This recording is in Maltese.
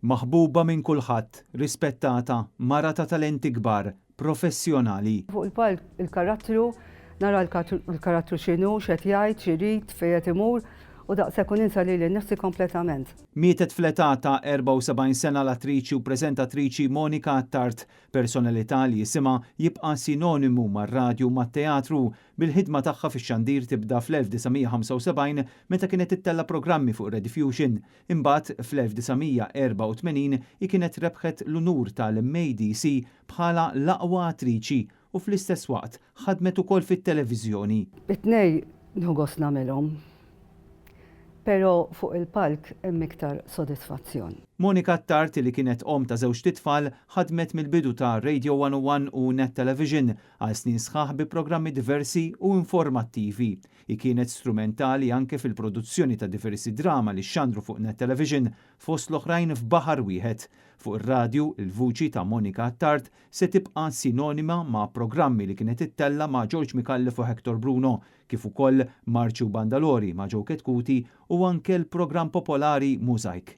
Maħbuba minn kulħadd, rispettata, mara ta' talenti kbar, professjonali. Fuq il-palk il-karattru, nara l-karattru x'inhu, x'qed jgħid, x'irid, fejn qed imur u daqshekk ninsa lili nnifsi kompletament. Mietet fl-età ta' 74 sena l-attriċi u preżentatriċi Monika Attard, personalità li jisimha jibqa' sinonimu mar-radju u mat-teatru. Bil-ħidma tagħha fix-xandir tibda fl-1975 meta kienet ittella programmi fuq Rediffusion. Imbagħad fl-1984 kienet rebħet l-unur tal-MADC bħala l-aqwa attriċi u fl-istess waqt ħadmet ukoll fit-televiżjoni. It-tnej nħogos nagħmilhom. Pero fuq il-palk hemm iktar sodisfazzjon. Monika Attard li kienet ta' żewġ titfal ħadmet mill-bidu ta' Radio 101 u Net Television għal snin sħaħ bi programmi diversi u informattivi. Kienet strumentali anke fil-produzzjoni ta' diversi drama li xandru fuq Net Television fost l-oħrajn f'Baħar Wieħed. Fuq ir-radju, il-vuċi ta' Monika Attard se tibqa' sinonima ma' programmi li kienet ittella ma' George Micallef u Hector Bruno, kif ukoll Marċu Bandalori ma' Joe Ketkuti u anke l-programm popolari Mużajk.